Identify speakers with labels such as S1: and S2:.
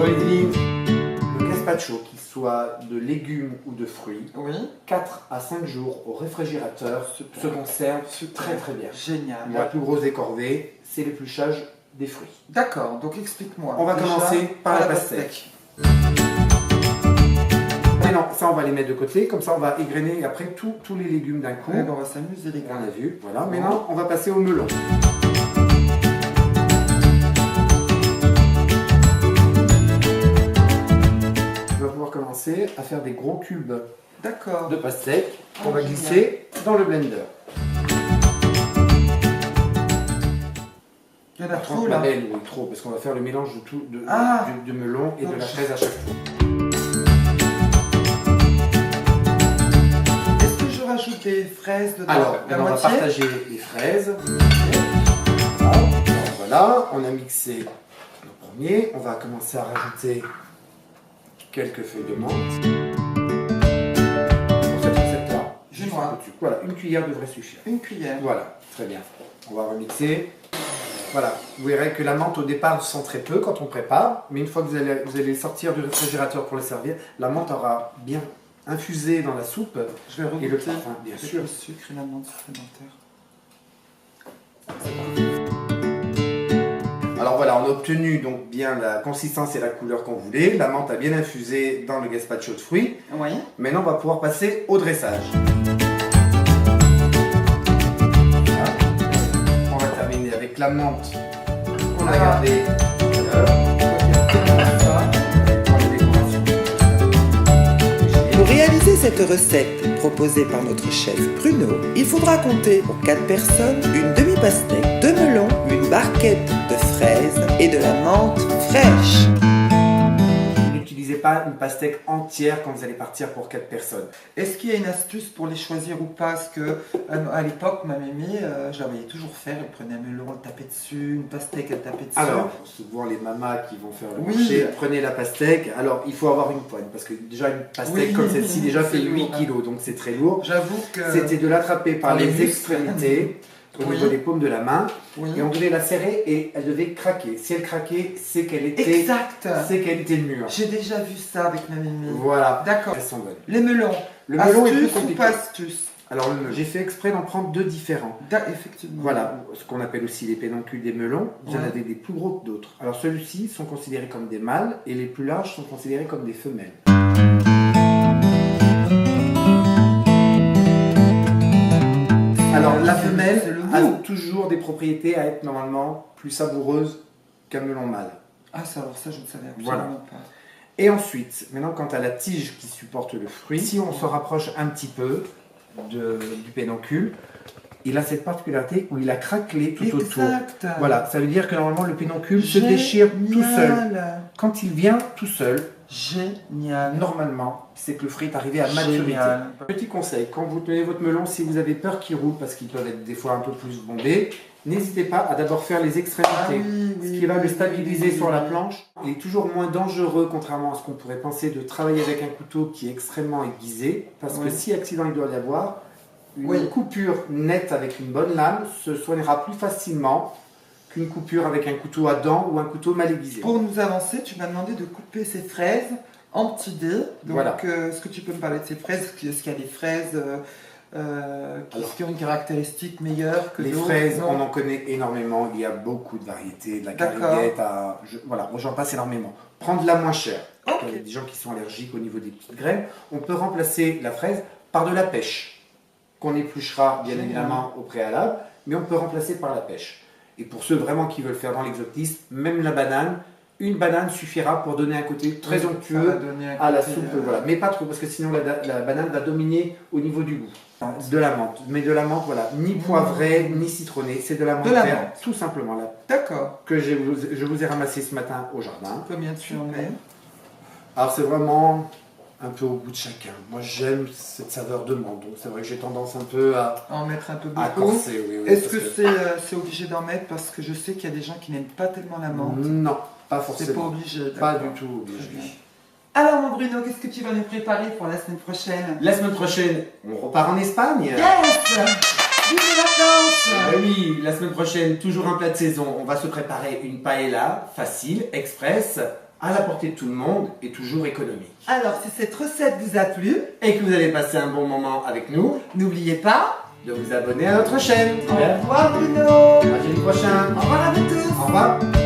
S1: Olivier, le gazpacho, qu'il soit de légumes ou de fruits,
S2: Oui.
S1: 4 à 5 jours au réfrigérateur se conserve très très bien.
S2: Génial.
S1: La plus grosse des corvées, c'est l'épluchage des fruits.
S2: D'accord, donc explique-moi.
S1: On va
S2: Déjà,
S1: commencer par la pastèque. Mais non, ça on va les mettre de côté, comme ça on va égrener après tous les légumes d'un coup.
S2: Ouais, ben, on va s'amuser les gars.
S1: On a vu, voilà. Maintenant on va passer au melon. On va pouvoir commencer à faire des gros cubes
S2: D'accord.
S1: de pastèque qu'on va
S2: génial.
S1: glisser dans le blender.
S2: Il y en a
S1: Par
S2: trop
S1: contre,
S2: là.
S1: Mabel, oui, trop, parce qu'on va faire le mélange de tout,
S2: Ah.
S1: du melon et de la fraise à chaque fois.
S2: Est-ce que je rajoute des fraises dedans?
S1: Alors,
S2: la
S1: on va
S2: moitié?
S1: partager les fraises. Voilà, on a mixé le premier. On va commencer à rajouter quelques feuilles de menthe. Pour cette recette-là,
S2: Je noie.
S1: voilà, une cuillère devrait suffire.
S2: Une cuillère.
S1: Voilà, très bien. On va remixer. Voilà, vous verrez que la menthe au départ sent très peu quand on prépare, mais une fois que vous allez sortir du réfrigérateur pour le servir, la menthe aura bien infusé dans la soupe.
S2: Je vais
S1: Et le
S2: regoûter
S1: parfum, bien
S2: avec
S1: sûr.
S2: le sucre et la menthe supplémentaire.
S1: Alors voilà, on a obtenu donc bien la consistance et la couleur qu'on voulait. La menthe a bien infusé dans le gazpacho de fruits.
S2: Oui.
S1: Maintenant, on va pouvoir passer au dressage. Voilà. On va terminer avec la menthe qu'on a gardée tout à l'heure. Dans les décorations.
S3: Pour réaliser cette recette proposée par notre chef Bruno, il faudra compter pour 4 personnes une demi-pastèque, 2 melons, une barquette de fraises et de la menthe fraîche.
S1: N'utilisez pas une pastèque entière quand vous allez partir pour 4 personnes.
S2: Est-ce qu'il y a une astuce pour les choisir ou pas? Parce que à l'époque, ma mémie, je la voyais toujours faire. Elle prenait un melon, elle tapait dessus, une pastèque, elle tapait dessus.
S1: Alors, souvent les mamas qui vont faire le
S2: Oui.
S1: marché, prenez la pastèque. Alors, il faut avoir une poigne, parce que déjà une pastèque
S2: Oui,
S1: comme celle-ci déjà
S2: c'est
S1: fait 8
S2: lourd, hein.
S1: kilos, donc c'est très lourd.
S2: J'avoue que...
S1: C'était de l'attraper par
S2: Par les
S1: les
S2: muscles.
S1: extrémités, au
S2: Oui.
S1: niveau des paumes de la main,
S2: Oui.
S1: et on devait la serrer et elle devait craquer. Si elle craquait, c'est qu'elle était,
S2: Exact.
S1: mûre.
S2: J'ai déjà vu ça avec ma mémie.
S1: Voilà,
S2: D'accord.
S1: elles sont bonnes.
S2: Les melons.
S1: Le melon est plus
S2: Astuce ou
S1: compliqué.
S2: pas astuce?
S1: Alors, j'ai fait exprès d'en prendre 2 différents.
S2: Effectivement.
S1: Voilà, ce qu'on appelle aussi les pédoncules des melons. Vous en
S2: Ouais.
S1: avez des plus gros que d'autres. Alors ceux-ci sont considérés comme des mâles et les plus larges sont considérés comme des femelles. Alors la
S2: C'est
S1: femelle
S2: le
S1: a
S2: goût.
S1: toujours des propriétés à être normalement plus savoureuse qu'un melon mâle.
S2: Ah, ça, alors ça, je ne savais absolument
S1: Voilà.
S2: pas.
S1: Et ensuite, maintenant quant à la tige qui supporte le fruit, si on se rapproche un petit peu du pédoncule, il a cette particularité où il a craquelé tout autour.
S2: Exact.
S1: Voilà, ça veut dire que normalement le pédoncule se déchire tout seul.
S2: Génial.
S1: Quand il vient tout seul,
S2: Génial.
S1: normalement, c'est que le fruit est arrivé à maturité.
S2: Génial.
S1: Petit conseil, quand vous tenez votre melon, si vous avez peur qu'il roule, parce qu'ils peuvent être des fois un peu plus bombés, n'hésitez pas à d'abord faire les extrémités.
S2: Ah oui, oui,
S1: Ce qui va le
S2: oui,
S1: stabiliser
S2: oui,
S1: sur
S2: oui.
S1: la planche. Il est toujours moins dangereux, contrairement à ce qu'on pourrait penser, de travailler avec un couteau qui est extrêmement aiguisé. Parce que
S2: Oui.
S1: si accident il doit y avoir, une
S2: Oui.
S1: coupure nette avec une bonne lame se soignera plus facilement qu'une coupure avec un couteau à dents ou un couteau mal aiguisé.
S2: Pour nous avancer, tu m'as demandé de couper ces fraises en petits dés. Donc,
S1: Voilà.
S2: est-ce que tu peux me parler de ces fraises? Est-ce qu'il y a des fraises qui ont une caractéristique meilleure que
S1: Les
S2: d'autres?
S1: fraises,
S2: Non.
S1: on en connaît énormément. Il y a beaucoup de variétés, de la
S2: D'accord.
S1: cariguette à... voilà, j'en passe énormément. Prendre la moins chère.
S2: Ok.
S1: Il y a des gens qui sont allergiques au niveau des petites graines. On peut remplacer la fraise par de la pêche, qu'on épluchera bien
S2: Génial.
S1: évidemment au préalable, mais on peut remplacer par la pêche. Et pour ceux vraiment qui veulent faire dans l'exotisme, même la banane, une banane suffira pour donner un côté très
S2: Oui, ça
S1: onctueux
S2: va donner un
S1: à la
S2: côté,
S1: soupe, voilà. Mais pas trop, parce que sinon la banane va dominer au niveau du goût. De la menthe, mais de la menthe, voilà, ni poivrée, ni citronnée, c'est de la menthe
S2: De la
S1: verte,
S2: menthe.
S1: tout simplement, là,
S2: D'accord.
S1: que je vous ai ramassé ce matin au jardin.
S2: Combien tu en mets?
S1: Alors c'est vraiment un peu au goût de chacun. Moi j'aime cette saveur de menthe, donc c'est vrai que j'ai tendance un peu à
S2: En mettre un peu beaucoup.
S1: corser. Oui, oui,
S2: Est-ce
S1: parce
S2: que c'est obligé d'en mettre? Parce que je sais qu'il y a des gens qui n'aiment pas tellement la menthe.
S1: Non, pas
S2: C'est pas
S1: forcément.
S2: obligé.
S1: Pas
S2: d'accord.
S1: du tout obligé.
S2: Très bien. Alors mon Bruno, qu'est-ce que tu vas nous préparer pour la semaine prochaine?
S1: La semaine prochaine, on repart en Espagne.
S2: Yes! Vive les vacances!
S1: Ah oui, la semaine prochaine, toujours un plat de saison. On va se préparer une paella facile, express, à la portée de tout le monde et toujours économique.
S3: Alors, si cette recette vous a plu,
S1: Et que vous allez passer un bon moment avec nous,
S3: n'oubliez pas,
S1: de vous abonner à notre chaîne.
S3: au revoir Bruno.
S1: À jeudi prochain.
S3: Au revoir à vous tous.
S1: Au revoir.